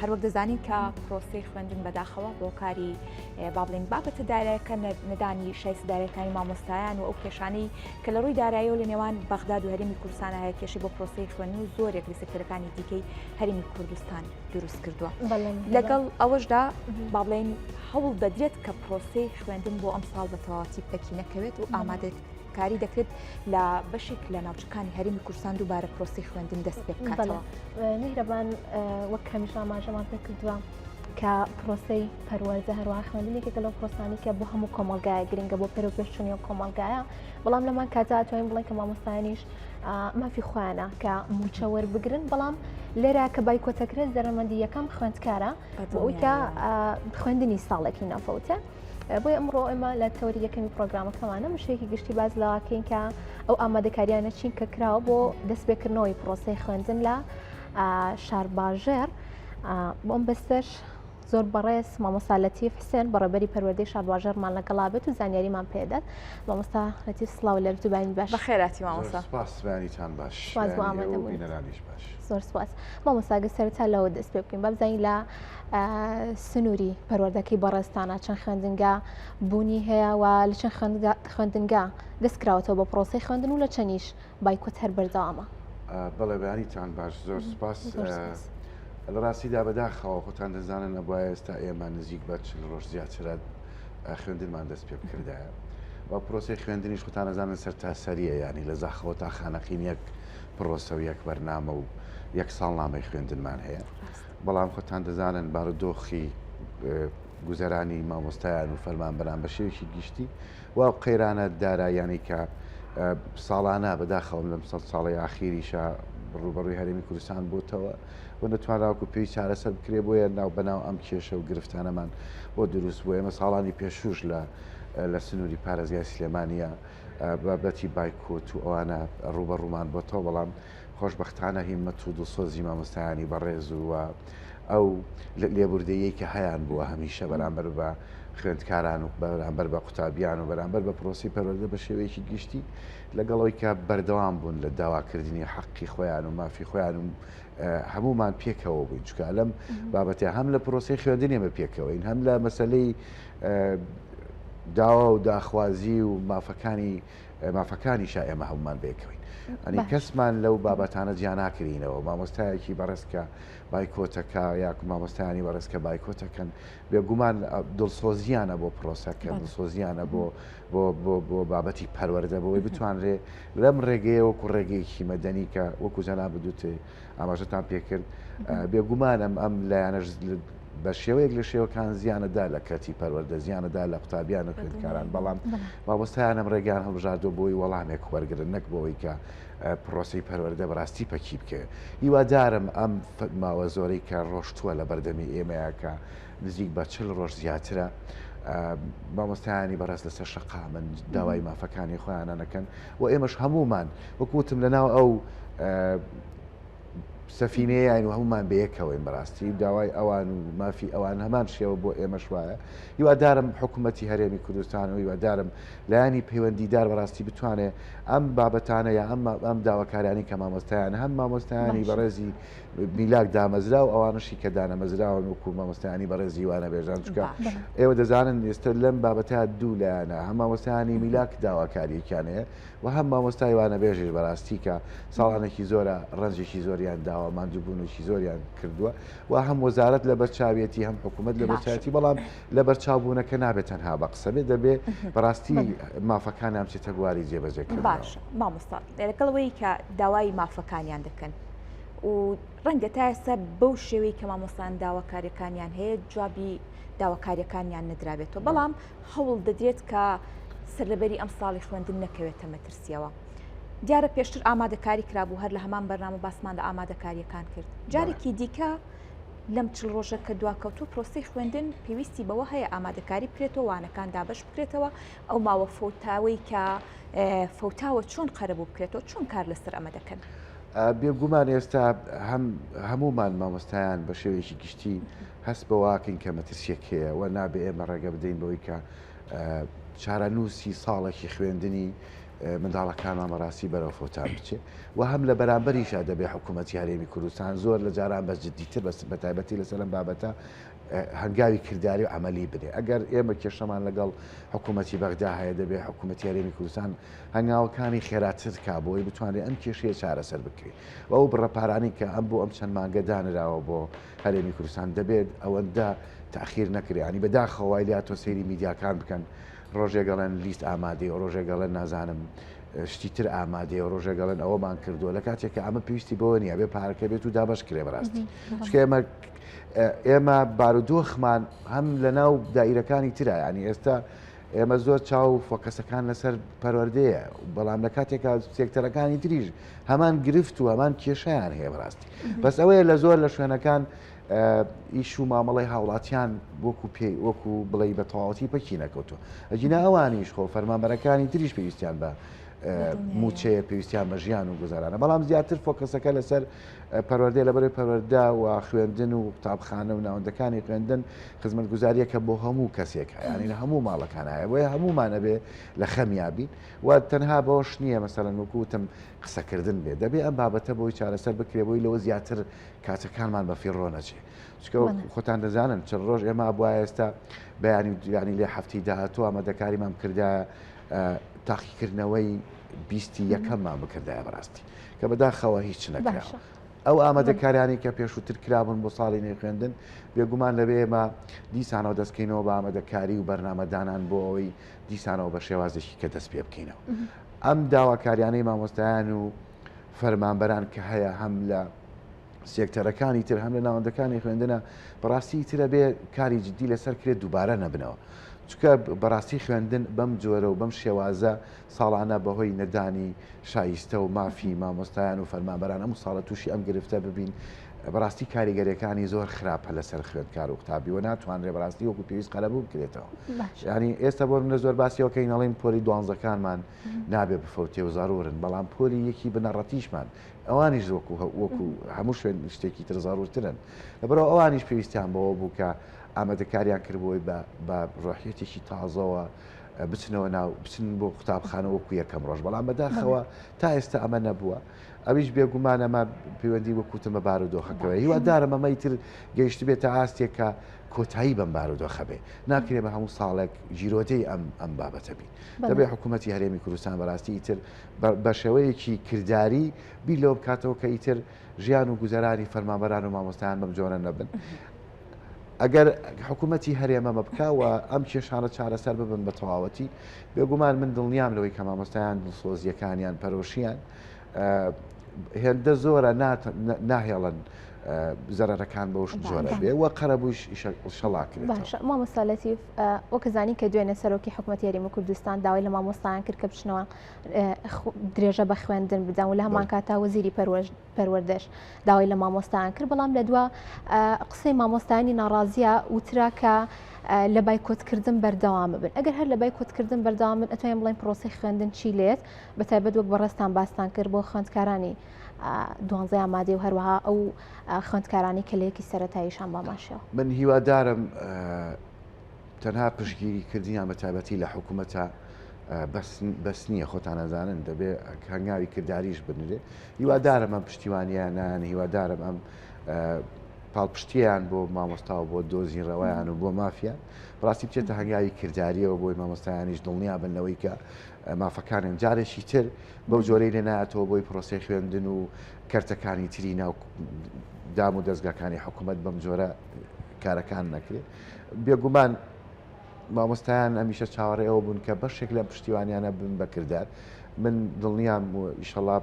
هەروەک دەزانین کە پرۆسی خوێندن بەداخەوە بۆ کاری با بڵین بابەتە دارایەکە نەدانی شای سدارەکانی مامۆستایان و ئەو کێشانەی کە لە ڕووی دارایی و لە نێوان بەغداد و هەرێمی کوردستان هەیە کێشی بۆ پرۆسی خوێندن و زۆرێک لە سێکتەرەکانی دیکەی هەرێمی کوردستان دروست کردووە. لەگەڵ ئەوەشدا با بڵین هەوڵ بدرێت کە پرۆسی خوێندن بۆ ئەم ساڵ بە تەواوەتی پەکی نەکەوێت و ئامادەکاری دەکرێت لە بەشێک لە ناوچەکانی هەرێمی کوردستان دووبارە پرۆسی خوێندن دەست پێ بکاتەوە. میهرەبان وەک هەمیشە ئاماژەمان پێ کردووە کە پرۆسەی پەروەردە هەروەها خوێندنێکێکە لەو پرۆسانی کە بۆ هەموو کۆمەڵگایە گرنگە بۆ پێر و پێشچوونی و کۆمەڵگایە، بەڵام لەمان کاتا توانین بڵێن کە مامۆستایانیش مافی خۆیانە کە موچە وەربگرن، بەڵام لێرە کە بایکۆتەکرێت زەرمەندی یەکەم خوێندکارە بۆ ئەوی کە خوێندنی ساڵێکی نافەوتە. بۆی ئەمڕۆ ئێمە لە تەوەری یەکەمی پرۆگرامەکەمانە مشتێکی گشتی باز لەواکەین کە ئەو ئامادەکاریانە چین کە کراوە بۆ دەستپێکردنەوەی پرۆسەی خوێندن لە شارباژێر. بۆم بەستەش زۆر بەڕێز مامۆستا لەتیف حسێن بەڕێبەری پەروەردەی شارباژێرمان لەگەڵا بێت و زانیاریمان پێدات. مامۆستا لەتیف سڵاو لە بتوبانی باش. بەخێراتی مامۆستا. سپاسبانیتان باش. سپاس بۆ ئامادەبوونیش باش. زۆر سپاس. مامۆستا گە سەرەتا لەوە دەست پێ بکەین بابزانین لە سنووری پەروەردەکەی بەڕێستانە چەند خوێندنگا بوونی هەیە و لە چەند خوێندنگا دەستکراوەتەوە بە پرۆسەی خوێندن و لە چەندیش بایکۆت هەر بەردەوامە. بەڵێ بەیانیتان باش، زۆر سپاس. لە ڕاستیدا بەداخەوە خۆتان دەزانن ئەبووە ئێستا ئێمە نزیک بە 40 ڕۆژ زیاترە خوێندنمان دەست پێ بکردایە و پرۆسی خوێندنیش خۆتان دەزانن سەر تاسەریە، ینی لە زاخەوە تا خانەقین یەک پرۆسە و یەک بەرنامە و یەک ساڵنامەی خوێندنمان هەیە. بەڵام خۆتان دەزانن بارودۆخی گوزەرانی مامۆستایان و فەرمانبەران بە شێوێکی گشتی و قەیرانە دارایانی کە ساڵانە بەداخەوم لەم ساڵی ئاخیریشە ڕوبەڕووی هەرێمی کوردستان بووتەوە و نەتوانراوەکو پێی چارەسەر بکرێ بۆیە بەناو ئەم کێشە و گرفتانەمان بۆ دروست بووە. ئێمە ساڵانی پێشوش لە سنووری پارێزگای سلێمانیە بابەتی بایکۆت و ئەوانە ڕوبەڕوومان بۆتەوە، بەڵام خۆشبەختانە هیممەت و دڵسۆزی مامۆستایانی بەڕێز و ئەو لێبوردەیەی کە هەیان بووە هەمیشە بەرامبەر بە خوێندکاران و بەرامبەر بە قوتابیان و بەرامبەر بە پرۆسی پەروەردە بە شێوەیەکی گشتی لەگەڵەوەی کە بەردەوام بوون لە داواکردنی حەقی خۆیان و مافی خۆیان و هەمومان پێکەوە بووین، چکە لەم بابەتە هەم لە پرۆسی خوێندنی ئێمە پێکەوەین، هەم لە مەسەلەی داوا و داخوازی و مافەکانیشا ئێمە هەمومان بێکەوەین. ئەنی کەسمان لەو بابەتانە جیا ناکرینەوە. مامۆستایەکی بەڕێزکە بایکۆتەکە یاک مامۆستایانی بەڕێزکە بایکۆتەکەن بێگومان دڵسۆزیانە بۆ پرۆسەکە، دڵسۆزیانە بۆ بابەتی پەروەردە بۆی بتوانرێ لەم ڕێگەیە وەکو ڕێگەیەکی مەدەنی کە وەکو جەناب بدوتێ ئاماژەتان پێکرد بێگومانم ئەم لایەنەش بە شێوەیەک لە شێوەکان زیانەدا لە کەتی پەروەردە، زیانەدا لە قوتابیان و خوێندکاران، بەڵام مامۆستایانم ڕێگان هەڵبژاردۆ بۆی وەڵامێک وەرگرن، نەک بۆەوەی کە پرۆسی پەروەردە بەڕاستی پەکی بکە. هیوادارم ئەم ماوە زۆرەی کە ڕۆشتووە لە بەردەمی ئێمەیە کە نزیک بە 40 ڕۆژ زیاترە مامۆستایانی بەڕێز لەسەر شەقا من داوای مافەکانی خۆیانە نەکەن و ئێمەش هەمومان وەکوتم لەناو ئەو سەفینەیە و هەمومان بەیەکەوەین بەڕاستی داوای ئەوان و مافی ئەوان هەمان شێوە بۆ ئێمەش وایە. هیوادارم حکوومەتی هەرێمی کوردستان و هیوادارم لایانی پەیوەندیدار بەڕاستی بتوانێت ئەم بابەتانە یا ئەم داواکارانی کە مامۆستایان هەم مامۆستایانی بەڕێزی میلاک دامەزرا و ئەوانشی کە دانەمەزراون وەکو مامۆستایانی بەڕێزی وانە بێژان، چکە ئێوە دەزانن ئێستا لەم بابەتە دوو لایەنە، هەم مامۆستایانی میلاک داواکاریەکیان هەیە و هەم مامۆستای وانە بێژێش بەڕاستی کە ساڵانێکی زۆرە ڕەنجێکی زۆریان داوە ماندووبوونێکی زۆریان کردووە و هەم وەزارەت لە بەرچاویەتی هەم حکوومەت لە بەرچاویەتی، بەڵام لە بەرچاوبوونەکە نابێت تەنها بە قسە بێت، دەبێت بەڕاستی مافەکانیان بچێتە بواری جێبەجێکردن. باش مامۆستا لەگەڵەوەی کە داوای مافەکانیان دەکەن و ڕەنگە تا ئێستا بەو شێوەی کە مامۆستان داواکاریەکانیان هەیە جوابی داواکاریەکانیان نەدرابێتەوە، بەڵام هەوڵ دەدرێت کە سەرلەبەری ئەم ساڵی خوێندن نەکەوێتە مەترسیەوە. دیارە پێشتر ئامادەکاری کرابوو هەر لە هەمان بەرنامە باسمان لە ئامادەکاریەکان کرد. جارێکی دیکە لەم 40 ڕۆژە کە دواکەوتو پرۆسی خوێندن پێویستی بەوە هەیە ئامادەکاری بکرێتەوە، وانەکان دابش بکرێتەوە، ئەو ماوە فەوتاوەی کە فەوتاوە چۆن قەرەبوو بکرێتەوە، چۆن کار لەسەر ئەمە دەکەن؟ بێگومان ئێستا هەمومان مامۆستایان بە شێوەیەکی گشتی هەست بە واکەین کە مەترسیەک هەیە و نابێ ئێمە ڕێگە بدەین بەوەی کە چارەنووسی ساڵێکی خوێندنی منداڵەکانمان بەڕاستی بەرەو فۆتان بچێت و هەم لە بەرامبەریشا دەبێت حکوومەتی هەرێمی کوردستان زۆر لە جاران بە جددیتر بە تایبەتی لەسەر ئەم بابەتە هەنگاوی کردداری و عملی بدێ ئەگەر ئێمە کێشەمان لەگەڵ حکوومەتی بەغدا هەیە دەبێت حکوومەتی هەرێمی کوردستان هەنگاوەکانی خێراتر کا بۆی بتوانێت ئەم کێشەیە چارەسەر بکرێت و ئەو بڕەپارانی کە ئەم بۆ ئەم چەند مانگە دانراوە بۆ هەرێمی کوردستان دەبێت ئەوەندە تاخیر نەکرێ ینی بەداخەوای لات تۆ سەیری میدیاکان بکەن ڕۆژێگەڵێن لیست ئامادەی و ڕۆژێگەڵێن نازانم شتیتر ئامادەی و ڕۆژێگەڵێن ئەوەمان کردووە لە کاتێک کە ئەمە پێویستی بەوە نیە بێ پارەکە بێت و دابش کرێ بەڕاستی ئێمە بارودۆخمان هەم لە ناو دائیرەکانی ترە ینی ئێستا ئێمە زۆر چاو فۆکەسەکان لەسەر پەروەردەیە بەڵام لە کاتێکا سێکتەرەکانی تریژ هەمان گرفت و هەمان کێشەیان هەیە بەڕاستی بەس ئەوەیە لە زۆر لە شوێنەکان ئیش و مامەڵی هاوڵاتیان وەکو بڵێ بە تەواوەتی پەکی نەکەوتوە ئەجینا ئەوانیش خۆ فەرمانبەرەکانی تریش پێویستیان بە موچەیە پێویستیان بە ژیان و گوزارانە بەڵام زیاتر فۆکەسەکە لەسەر پەروەردەی لەبەرەوەی پەروەردا و خوێندن و قوتابخانە و ناوەندەکانی خوێندن خزمەتگوزاریەکە بۆ هەموو کەسێک ینی لە هەموو ماڵەکان هەیە بۆیە هەمومانە بێ لە خەمیابی و تەنها بەوەش نییە مەسەڵەن وەکوتم قسەکردن بێ دەبێ ئەم بابەتە بۆی چارەسەر بکرێ بۆی لەوە زیاتر کاتەکانمان بە فیڕۆ نەچێ چکە خۆتان دەزانن چەند ڕۆژ ئێمە بووە ئێستا بەیانی لێ هەفتی داهاتوو ئامادەکاریمان کردایە تاقیکردنەوەی بیستی یەکەممان بکردایە بەڕاستی کە بەداخەوە هیچ نەکراوە ئەو ئامادەکاریانی کە پێشووتر کرابوون بۆ ساڵی نوێ خوێندن بێگومان لەبێ ئێمە دیسانەوە دەستکەینەوە بە ئامادەکاری و بەرنامەدانان بۆ ئەوەی دیسانەوە بە شێوازێکی کە دەست پێ بکەینەوە ئەم داواکاریانەی مامۆستایان و فەرمانبەران کە هەیە هەم لە سێکتەرەکانی تر هەم لە ناوەندەکانی خوێندنە بەڕاستی ترە بێ کاری جددی لەسەر کرێت دووبارە نەبنەوە چکە بەڕاستی خوێندن بەم جۆرە و بەم شێوازە ساڵانە بەهۆی نەدانی شایستە و مافی مامۆستایان و فەرمانبەران هەموو ساڵە تووشی ئەم گرفتە ببین بەڕاستی کاریگەریەکانی زۆر خراپە لەسەر خوێندکار و قوتابی و ناتوانرێ بەڕاستی وەکو پێویست قەلەبوو بکرێتەوە ینی ئێستا بۆ منە زۆر باسیەوەکەی نەڵێن پۆلی دوانزەکانمان نابێ بفەوتێ و زارورن بەڵام پۆلی یەکی بنەڕەتیشمان ئەوانیش وەکو هەموو شوێن شتێکی تر زارورترن لەبەرەوە ئەوانیش پێویستیان بەوە بوو کە ئامادەکاریان کردبووی بە ڕۆحیەتێکی تازەوە بچنەوە ناو بچن بۆ قوتابخانە وەکو یەکەم ڕۆژ بەڵام بەداخەوە تا ئێستا ئەمە نەبووە ئەویش بێگومان ئەمە پەیوەندی وەکوتمە بارودۆخەکەوە هیوادارم ئەمەی تر گەیشت بێتە ئاستێک کە کۆتایی بەم بارودۆخە بێ ناکرێ بە هەموو ساڵێک ژیرۆتەی ئەم بابەتە بین دەبێ حکوومەتی هەرێمی کوردستان بەڕاستی ئیتر بە شێوەیەکی کردداری بیر لەوە بکاتەوە کە ئیتر ژیان و گوزەرانی فەرمانبەران و مامۆستایان بەم جۆرە نەبن ئەگەر حکوومەتی هەرێمەمە بکەوە ئەم کێشانە چارەسەر ببن بە تەواوەتی بێگومان من دڵنیام لەوەی کە مامۆستایان دڵسۆزیەکانیان پەرۆشیان هێندە زۆرە ناهێڵن زەرەرەکان بەوش جۆرە بێ وە قەرەبوویش شەڵاکرێت باش مامۆستا لەتیف وەکەزانی کە دوێنێ سەرۆکی حکوومەتی هەرێمی کوردستان داوای لە مامۆستایان کرد کە بچنەوە درێژە بە خوێندن بدەن و لە هەمان کاتا وەزیری پەروەردەش داوای لە مامۆستایان کرد بەڵام لە دووە قسەی مامۆستایانی ناڕازیە وترا کە لە بایکۆتکردن بەردەوام بن ئەگەر هەر لە بایکۆتکردن بەردەوام بن ئەتوانین بڵێن پرۆسی خوێندن چی لێت بەتایبەت وەک بەڕێستان باستان کرد بۆ خوێندکارانی دوانزەی ئامادەی و هەروەها ئەو خوێندکارانی کە لەیەکی سەرەتاییشان باماشەوە من هیوادارم تەنها پشتگیریکردنیان بە تایبەتی لە حکوومەتە بەس نییە خۆتان نەزانن دەبێت هەنگاوی کردداریش بنرێ هیوادارم ئەم پشتیوانیانیان هیوادارم ئەم پاڵپشتیان بۆ مامۆستا و بۆ دۆزینڕەوەیان و بۆ مافیان ڕاستی بچێتە هەنگاوی کردداریەوە بۆی مامۆستایانیش دڵنیا بنەوەی کە مافەکانیان جارێکی تر بەو جۆرەی لێ نایەتەوە بۆی پرۆسی خوێندن و کەرتەکانی تری ناو دام و دەستگاکانی حکوومەت بەم جۆرە کارەکان نەکرێت بێگومان مامۆستایان ئەمیشە چاوەڕێەوە بوون کە بەشێک لە پشتیوانیانە بن بەکردار من دڵنیام و ئیشەڵا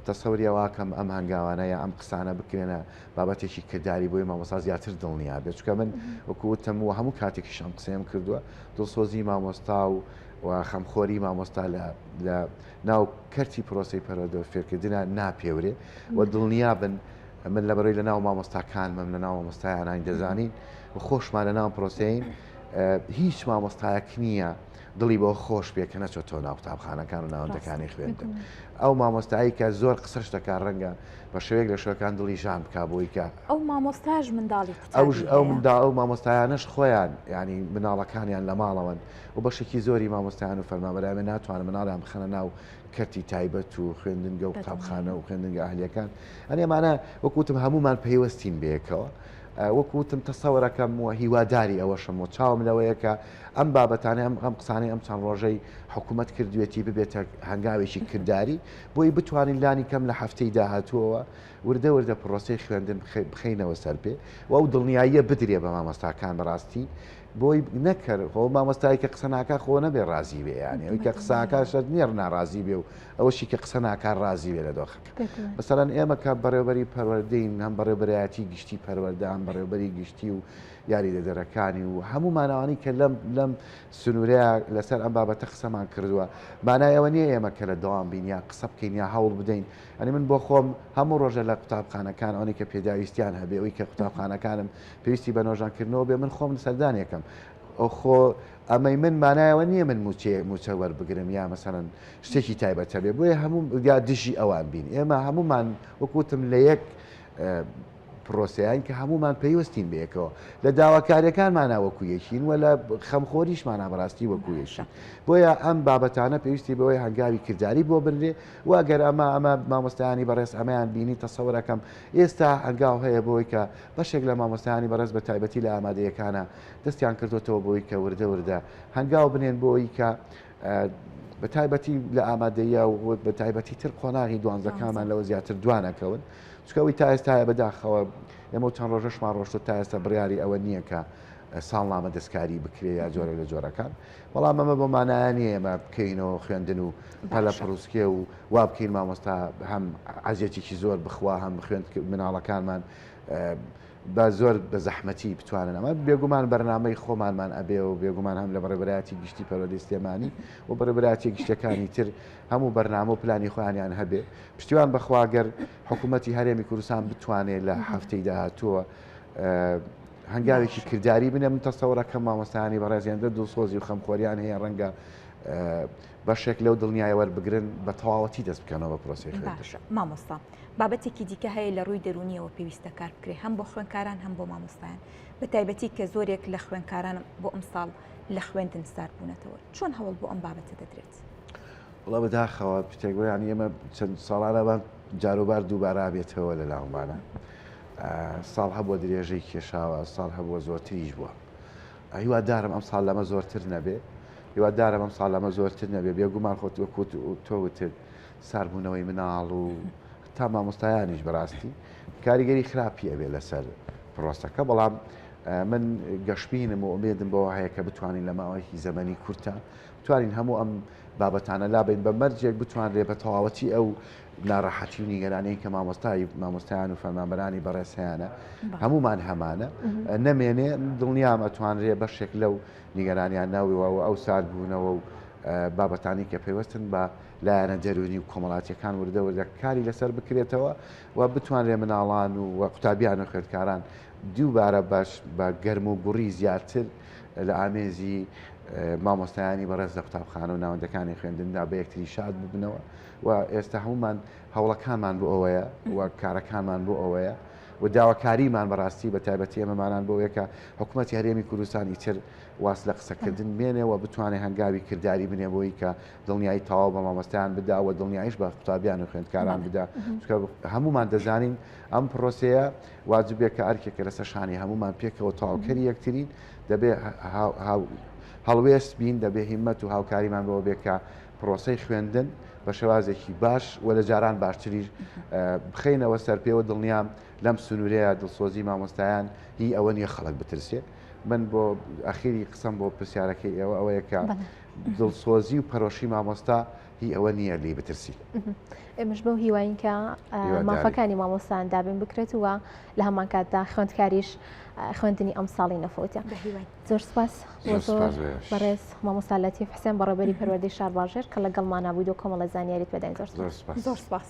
تەسەوریەوەکەم ئەم هەنگاوانەیە ئەم قسانە بکرێنە بابەتێکی کردداری بۆی مامۆستا زیاتر دڵنیا بێت چکە من وەکوتم و هەموو کاتێکیش ئەم قسەیەم کردووە دڵسۆزی مامۆستا و خەمخۆری مامۆستا لە ناو کەرتی پرۆسی پەروەردە فێرکردنە ناپێورێ و دڵنیا بن من لەبەرەوەی لە ناو مامۆستاکانمەم لە ناو مامۆستایانانی دەزانین و خۆشمان لە ناو پرۆسەین هیچ مامۆستایەک نییە دڵی بۆ خۆش بێ کە نەچۆتۆ ناو قوتابخانەکان و ناوەندەکانی خوێندن. ئەو مامۆستایی کە زۆر قسەش دەکات ڕەنگە بە شێوەیەک لە شوەکان دڵی ژان بکا بۆی کە ئەو مامۆستاژ منداڵی ئەو مامۆستایانش خۆیان ینی مناڵەکانیان لە ماڵەوەن و بەشێکی زۆری مامۆستایان و فەرمانبەرامێ ناتوانن مناڵیان بخەنە ناو کەرتی تایبەت و خوێندنگە و قوتابخانە و خوێندنگە ئاهلیەکان. ئەمانە وەکوتم هەمومان پەیوەستین بێکەوە. وەکوتم تەسەوەرەکەم و هیواداری ئەوەشم و چاوم لەوەیە کە ئەم بابەتانە ئەم قسانەی ئەم چەند ڕۆژەی حکوومەت کردوێتی ببێتە هەنگاوێکی کردداری بۆی بتوانین لانی کەم لە هەفتەی داهاتووەوە وردە وردە پرۆسەی خوێندن بخەینەوە سەر پێ و ئەو دڵنیاییە بدرێ بە مامۆستاکان بەڕاستی بۆی نەکرد خۆ مامۆستایی کە قسە ناکە خۆ نەبێ ڕازی بێ یانی ئەوی کە قساکە شەر نێر ناڕازی بێ و ئەوەشی کە قسە ناکار ڕازی بێ لە دۆخەکە. مەسەڵەن ئێمە کە بەڕێوەبەری پەروەردەین هەم بەڕێوەبەرایەتی گشتی پەروەردە هەم بەڕێوەبەری گشتی و یاری دەدەرەکانی و هەموو ماناوانی کە لەم سنوورەیە لەسەر ئەم بابەتە قسەمان کردووە مانای ئەوە نییە ئێمە کە لە دەوام بین یا قسە بکەین یا هەوڵ بدەین. ئەنی من بۆ خۆم هەموو ڕۆژە لە قوتابخانەکان ئەوەی کە پێداویستیان هەبێ ئەوەی کە قوتابخانەکانم پێویستی بە نۆژانکردنەوە بێ من خۆم سەردانیەکەم. خۆ ئەمەی من مانایەوە نییە من موچە وەربگرم یا مەسەرەن شتێکی تایبەتە بێ بۆیە هەموو یا دژی ئەوان بین. ئێمە هەمومان وەکوتم لە یەک پرۆسیان کە هەمومان پێیوەستین بێکەوە لە داواکاریەکانمانە وەکو یەکین و لە خەمخۆریشمانە بەڕاستی وەکو یەکشە. بۆیە ئەم بابەتانە پێویستی بەوەی هەنگاوی کردداری بۆ بنرێ و ئەگەر ئەمە مامۆستایانی بەڕێز ئەمەیان بینی تەسەوەرەکەم ئێستا هەنگاو هەیە بۆی کە بەشێک لە مامۆستایانی بەڕێز بە تایبەتی لە ئامادەیەکانە دەستیان کردوتەوە بۆی کە وردە وردە هەنگاو بنێن بۆی کە بە تایبەتی لە ئامادەیە و بە تایبەتی تر قۆناغی دوانزەکانمان لەوە زیاتر دوانەکەون چکەوەی تا ئێستاە بەداخەوە ئێمە چەند ڕۆژەشمان ڕۆشتە تا ئێستا بڕیاری ئەوە نییە کە ساڵنامە دەستکاری بکرێ یا جۆرە لە جۆرەکان. بەڵام ئەمە بۆ مانایانی ئێمە بکەینەوە خوێندن و پەلە پڕوسکێ و وا بکەین مامۆستا هەم عەزیەتێکی زۆر بخوا هەم خوێند مناڵەکانمان بە زۆر بە زەحمەتی بتوانن ئەمە بێگومان بەرنامەی خۆمانمان ئەبێ و بێگومان هەم لە بەڕێبەرایەتی گشتی پەروەردەی سلێمانی و بەڕێبەرایەتی گشتەکانی تر هەموو بەرنامە و پلانی خۆیانیان هەبێ پشتیوان بەخواگەر حکوومەتی هەرێمی کوردستان بتوانێت لە هەفتەی داهاتووە هەنگاوێکی کردداری بنێ من تەسەوەرەکەم مامۆستایانی بەڕێزیاندە دڵسۆزی و خەمخۆریان هەیە ڕەنگە بەشێک لەو دڵنیای وەربگرن بە تەواوەتی دەست بکەنەوە بە پرۆسەی خوێندن. مامۆستا بابەتێکی دیکە هەیە لە ڕووی دەرونیەوە پێویستە کار بکرێ هەم بۆ خوێندکاران هەم بۆ مامۆستایان بە تایبەتی کە زۆرێک لە خوێندکاران بۆ ئەمساڵ لە خوێندن سار بوونەتەوە چۆن هەوڵ بۆ ئەم بابەتە دەدرێت؟ وڵا بەداخەوە پتێکگویان ئێمە چەند ساڵانەوان جاروبار دووبارە بێتەوە لە لاومانە ساڵ هەبووە درێژەی کێشاوە ساڵ هەبووە زۆرتریش بووە. هیوادارم ئەم ساڵ لەمە زۆرتر نەبێ هیوادارم ئەم ساڵ لەمە زۆرتر نەبێ بێگومان خۆت وەکوت و تۆوتر ساربوونەوەی مناڵ و تا مامۆستایانیش بەڕاستی کاریگەری خراپی ئەبێ لەسەر پرۆسەکە. بەڵام من گەشتبینم و ئومێدم بەوە هەیە کە بتوانین لە ماوەیەکی زەمەنی کورتە بتوانین هەموو ئەم بابەتانە لابین بە مەرجێک بتوانرێ بە تەواوەتی ئەو ناڕەحەتی و نیگەرانەی کە مامۆستایان و فەرمانبەرانی بەڕێسەیانە هەمومان هەمانە نەمێنێ دڵنیام ئەتوانرێ بەشێک لەو نیگەرانیان ناویەوە و ئەو ساربوونەوە و بابەتانی کە پێوەستن بە لایەنە دەرونی و کۆمەڵاتیەکان وردە وردە کاری لەسەر بکرێتەوە و بتوانرێ مناڵان و قوتابیان و خوێندکاران دووبارە باش بە گەرم و گوڕی زیاتر لە ئامێزی مامۆستایانی بەڕێز لە قوتابخانە و ناوەندەکانی خوێندندا بە یەکتری شاد ببنەوە و ئێستا هەمومان هەوڵەکانمان بۆ ئەوەیە و کارەکانمان بۆ ئەوەیە و داواکاریمان بەڕاستی بە تایبەتی ئێمەمانان بۆ یەکە حکوومەتی هەرێمی کوردستانی تر واس لە قسەکردن بێنێ و بتوانێت هەنگاوی کردداری بنێ بۆی کە دڵنیایی تەواو بە مامۆستایان بدا و دڵنیاییش بە قوتابیان و خوێندکاران بدا هەموومان دەزانین ئەم پرۆسەیە واجبێت کە ئەرکێکە لەسەر شانی هەموومان پێکەوە تەواوکەری یەکترین دەبێت هەڵوێست بین دەبێ هیممەت و هاوکاریمان بەوە بێت کە پرۆسەی خوێندن بە شێوازێکی باش و لە جاران باشتریش بخەینەوە سەر پێوە دڵنیام لەم سنوورەیە دڵسۆزی مامۆستایان هی ئەوە نیە خەڵک بترسێ. من بۆ ئەخیری قسەم بۆ پرسیارەکەی ئێوە ئەوەیە کە دڵسۆزی و پەرۆشی مامۆستا هی ئەوە نییە لی بترسی. ئێمەش بەو هیواین کە مافەکانی مامۆستایان دابین بکرێتەوە لە هەمان کاتدا خوێندکاریش خوێندنی ئەم ساڵی نەفۆتە. زۆر سپاس زۆر بەڕێز مامۆستا لەتیف حسێن بەڕێبەری پەروەردەی شار باژێر کە لەگەڵمان نبوویت و کۆمەڵە زانیاریت پێداین. زۆر سپاس. زۆر سپاس.